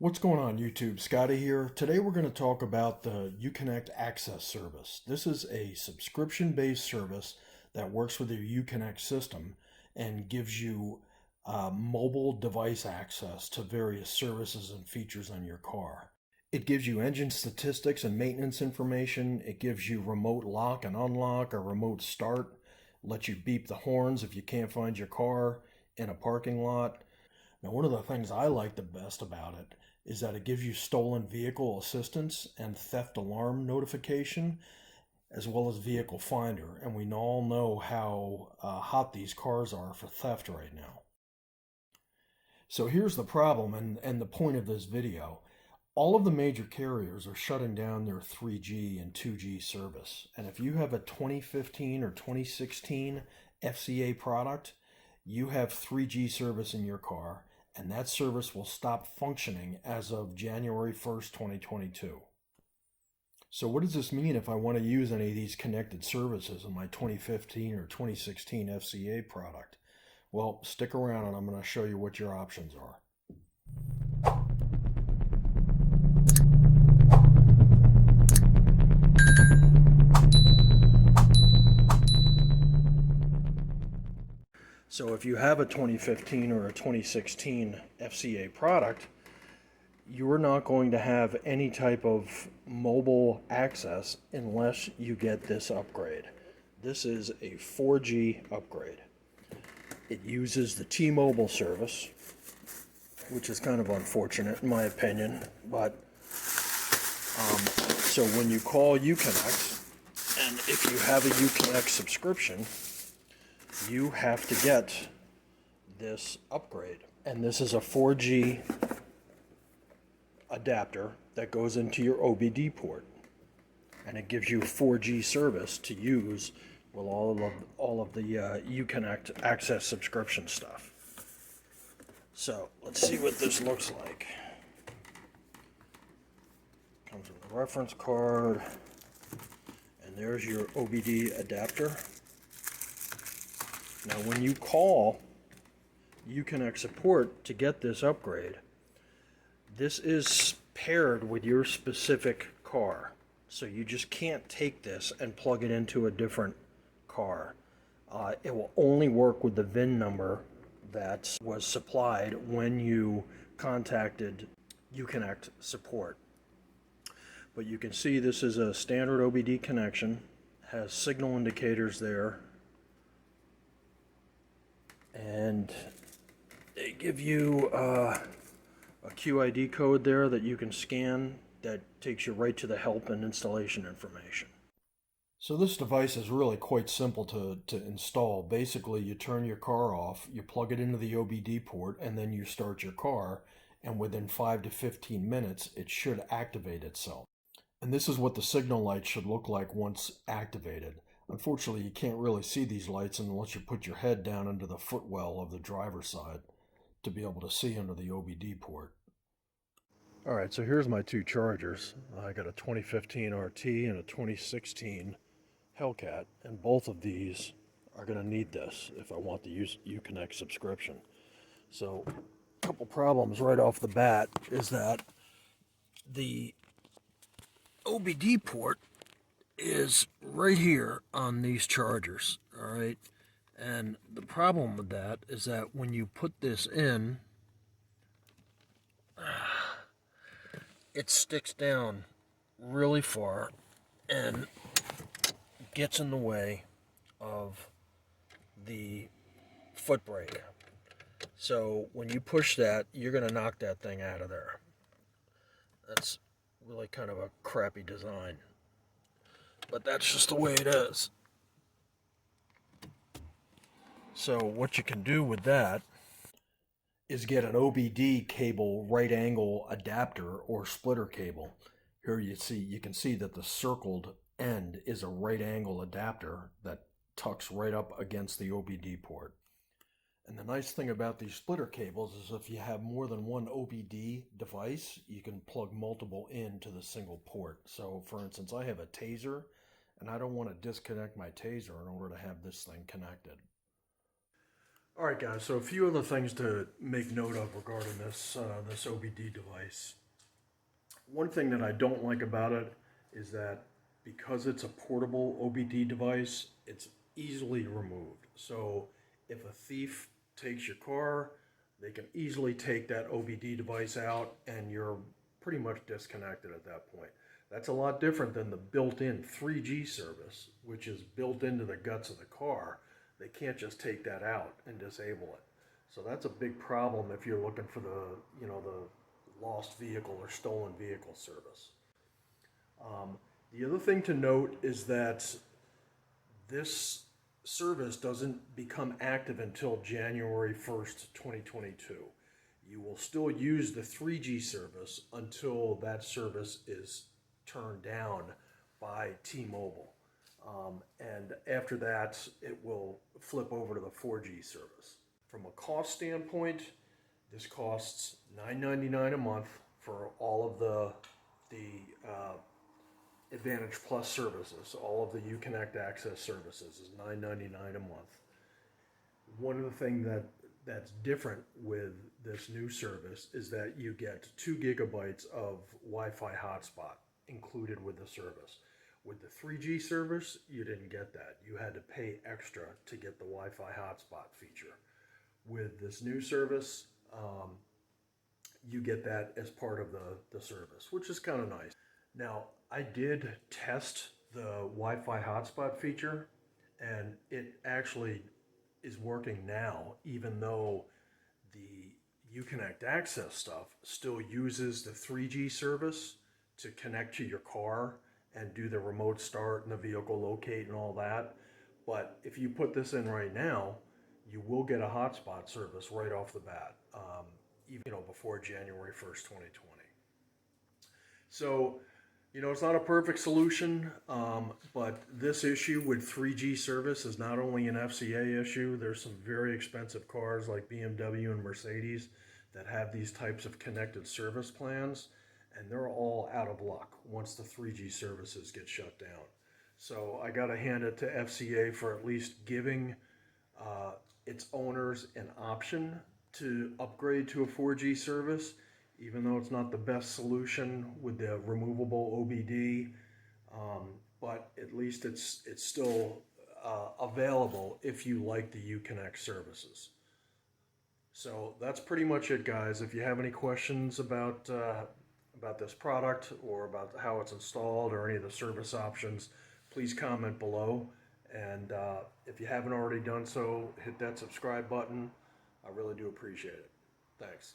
What's going on YouTube? Scotty here. Today we're going to talk about the UConnect Access service. This is a subscription-based service that works with your UConnect system and gives you mobile device access to various services and features on your car. It gives you engine statistics and maintenance information. It gives you remote lock and unlock or remote start. Lets you beep the horns if you can't find your car in a parking lot. Now, one of the things I like the best about it is that it gives you stolen vehicle assistance and theft alarm notification, as well as vehicle finder. And we all know how hot these cars are for theft right now. So here's the problem and the point of this video. All of the major carriers are shutting down their 3G and 2G service. And if you have a 2015 or 2016 FCA product, you have 3G service in your car, and that service will stop functioning as of January 1st, 2022. So what does this mean if I want to use any of these connected services in my 2015 or 2016 FCA product? Well, stick around and I'm going to show you what your options are. So if you have a 2015 or a 2016 FCA product, you're not going to have any type of mobile access unless you get this upgrade. This is a 4G upgrade. It uses the T-Mobile service, which is kind of unfortunate in my opinion, but so when you call UConnect, and if you have a UConnect subscription, you have to get this upgrade. And this is a 4G adapter that goes into your OBD port. And it gives you 4G service to use with all of the UConnect Access subscription stuff. So let's see what this looks like. Comes with a reference card. And there's your OBD adapter. Now, when you call UConnect support to get this upgrade, this is paired with your specific car. So you just can't take this and plug it into a different car. It will only work with the VIN number that was supplied when you contacted UConnect support. But you can see this is a standard OBD connection, has signal indicators there. And they give you a QID code there that you can scan that takes you right to the help and installation information. So this device is really quite simple to install. Basically, you turn your car off, you plug it into the OBD port, and then you start your car, and within 5 to 15 minutes, it should activate itself. And this is what the signal light should look like once activated. Unfortunately, you can't really see these lights unless you put your head down into the footwell of the driver's side to be able to see under the OBD port. Alright, so here's my two chargers. I got a 2015 RT and a 2016 Hellcat, and both of these are going to need this if I want to use UConnect subscription. So, a couple problems right off the bat is that the OBD port is right here on these chargers, all right? And the problem with that is that when you put this in, it sticks down really far and gets in the way of the foot brake. So when you push that, you're going to knock that thing out of there. That's really kind of a crappy design. But that's just the way it is. So what you can do with that is get an OBD cable right angle adapter or splitter cable. Here you can see that the circled end is a right angle adapter that tucks right up against the OBD port. And the nice thing about these splitter cables is if you have more than one OBD device, you can plug multiple into the single port. So for instance, I have a taser, and I don't want to disconnect my taser in order to have this thing connected. All right, guys. So a few other things to make note of regarding this OBD device. One thing that I don't like about it is that because it's a portable OBD device, it's easily removed. So if a thief takes your car, they can easily take that OBD device out and you're pretty much disconnected at that point. That's a lot different than the built-in 3G service, which is built into the guts of the car. They can't just take that out and disable it. So that's a big problem if you're looking for the lost vehicle or stolen vehicle service. The other thing to note is that this service doesn't become active until January 1st, 2022. You will still use the 3G service until that service is turned down by T-Mobile. And after that, it will flip over to the 4G service. From a cost standpoint, this costs $9.99 a month for all of the Advantage Plus services. All of the UConnect Access services is $9.99 a month. One of the things that's different with this new service is that you get 2 gigabytes of Wi-Fi hotspot included with the service. With the 3G service, you didn't get that. You had to pay extra to get the Wi-Fi hotspot feature. With this new service, you get that as part of the service, which is kind of nice. Now, I did test the Wi-Fi hotspot feature, and it actually is working now, even though the UConnect Access stuff still uses the 3G service to connect to your car and do the remote start and the vehicle locate and all that. But if you put this in right now, you will get a hotspot service right off the bat, even before January 1st, 2020. So, it's not a perfect solution, but this issue with 3G service is not only an FCA issue. There's some very expensive cars like BMW and Mercedes that have these types of connected service plans, and they're all out of luck once the 3G services get shut down. So I got to hand it to FCA for at least giving its owners an option to upgrade to a 4G service, even though it's not the best solution with the removable OBD, but at least it's still available if you like the UConnect services. So that's pretty much it, guys. If you have any questions about this product or about how it's installed or any of the service options, please comment below. And if you haven't already done so, hit that subscribe button. I really do appreciate it. Thanks.